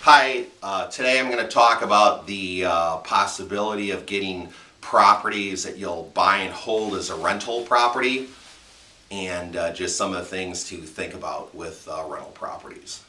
Hi, today I'm going to talk about the possibility of getting properties that you'll buy and hold as a rental property and just some of the things to think about with rental properties.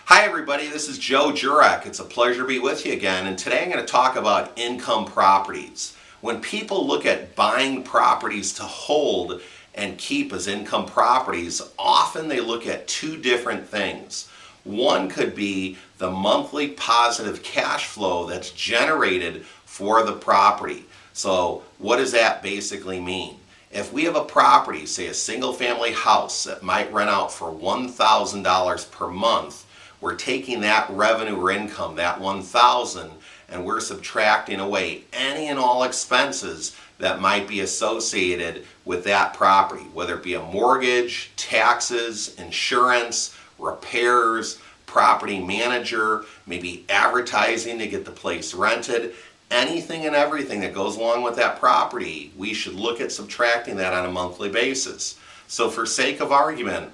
Hi everybody, this is Joe Jurek. It's a pleasure to be with you again, and today I'm going to talk about income properties. When people look at buying properties to hold and keep as income properties, often they look at two different things. One could be the monthly positive cash flow that's generated for the property. So what does that basically mean? If we have a property, say a single family house that might rent out for $1,000 per month, we're taking that revenue or income, that $1,000, and we're subtracting away any and all expenses that might be associated with that property, whether it be a mortgage, taxes, insurance, repairs, property manager, maybe advertising to get the place rented, anything and everything that goes along with that property, we should look at subtracting that on a monthly basis. So for sake of argument,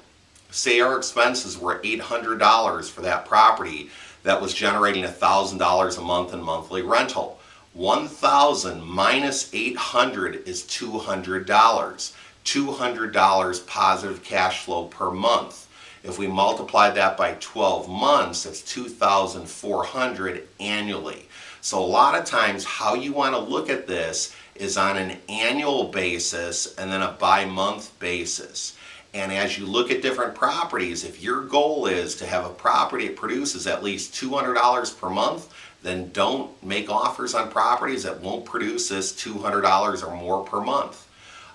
say our expenses were $800 for that property that was generating $1,000 a month in monthly rental. 1,000 minus 800 is $200. $200 positive cash flow per month. If we multiply that by 12 months, that's $2,400 annually. So a lot of times how you want to look at this is on an annual basis and then a bi-month basis. And as you look at different properties, if your goal is to have a property that produces at least $200 per month, then don't make offers on properties that won't produce this $200 or more per month.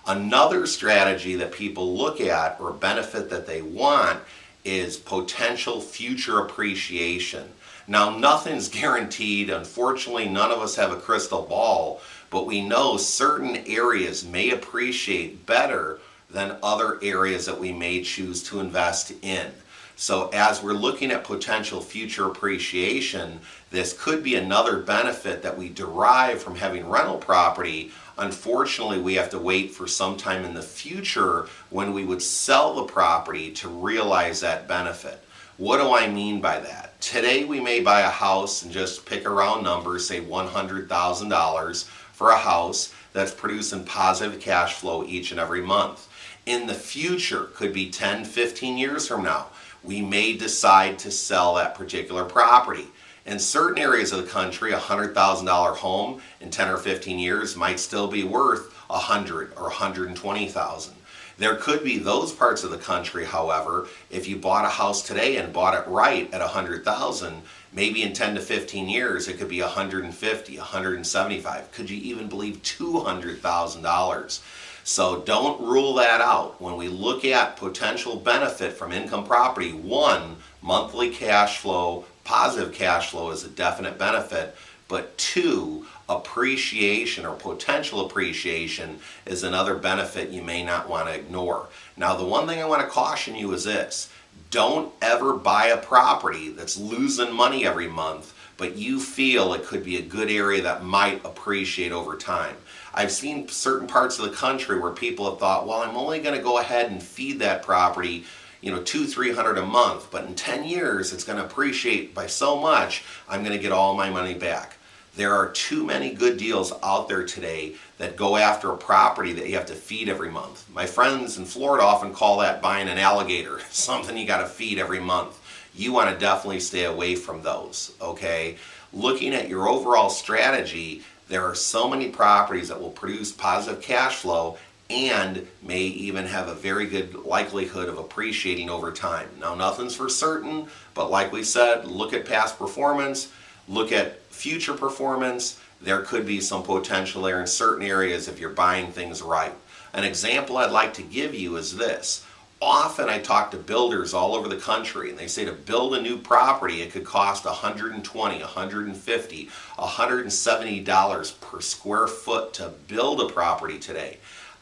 Another strategy that people look at or benefit that they want is potential future appreciation. Now, nothing's guaranteed. Unfortunately, none of us have a crystal ball, but we know certain areas may appreciate better than other areas that we may choose to invest in. So as we're looking at potential future appreciation, this could be another benefit that we derive from having rental property. Unfortunately, we have to wait for some time in the future when we would sell the property to realize that benefit. What do I mean by that? Today we may buy a house and just pick a round number, say $100,000 for a house that's producing positive cash flow each and every month. In the future, could be 10, 15 years from now, we may decide to sell that particular property. In certain areas of the country, a $100,000 home in 10 or 15 years might still be worth $100,000 or $120,000. There could be those parts of the country, however, if you bought a house today and bought it right at $100,000, maybe in 10 to 15 years it could be $150,000, $175,000. Could you even believe $200,000? So don't rule that out. When we look at potential benefit from income property, one, monthly cash flow, positive cash flow is a definite benefit, but two, appreciation or potential appreciation is another benefit you may not want to ignore. Now, the one thing I want to caution you is this: don't ever buy a property that's losing money every month, but you feel it could be a good area that might appreciate over time. I've seen certain parts of the country where people have thought, well, I'm only going to go ahead and feed that property, $200-300 a month, but in 10 years it's going to appreciate by so much, I'm going to get all my money back. There are too many good deals out there today that go after a property that you have to feed every month. My friends in Florida often call that buying an alligator, something you got to feed every month. You want to definitely stay away from those, okay? Looking at your overall strategy, there are so many properties that will produce positive cash flow and may even have a very good likelihood of appreciating over time. Now, nothing's for certain, but like we said, look at past performance, look at future performance. There could be some potential there in certain areas if you're buying things right. An example I'd like to give you is this. Often I talk to builders all over the country, and they say to build a new property it could cost $120, $150, $170 per square foot to build a property today.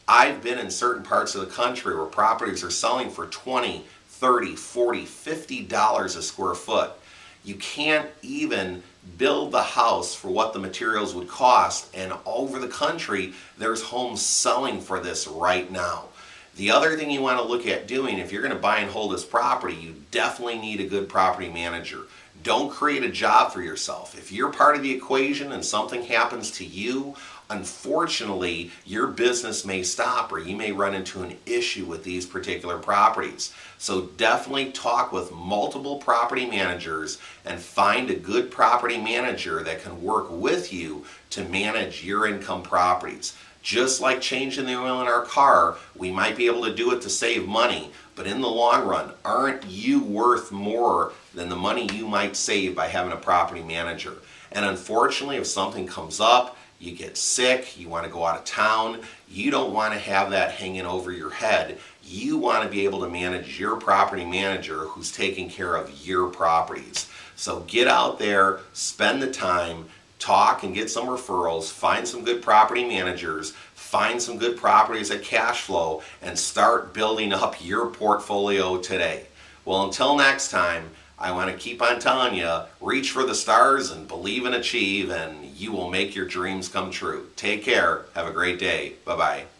I've been in certain parts of the country where properties are selling for $20, $30, $40, $50 a square foot. You can't even build the house for what the materials would cost, and all over the country there's homes selling for this right now. The other thing you want to look at doing, if you're going to buy and hold this property, you definitely need a good property manager. Don't create a job for yourself. If you're part of the equation and something happens to you, unfortunately, your business may stop or you may run into an issue with these particular properties. So definitely talk with multiple property managers and find a good property manager that can work with you to manage your income properties. Just like changing the oil in our car, we might be able to do it to save money, but in the long run, aren't you worth more than the money you might save by having a property manager? And unfortunately, if something comes up, you get sick, you want to go out of town, you don't want to have that hanging over your head. You want to be able to manage your property manager who's taking care of your properties. So get out there, spend the time, talk and get some referrals, find some good property managers, find some good properties at cash flow, and start building up your portfolio today. Well, until next time, I want to keep on telling you, reach for the stars and believe and achieve, and you will make your dreams come true. Take care. Have a great day. Bye-bye.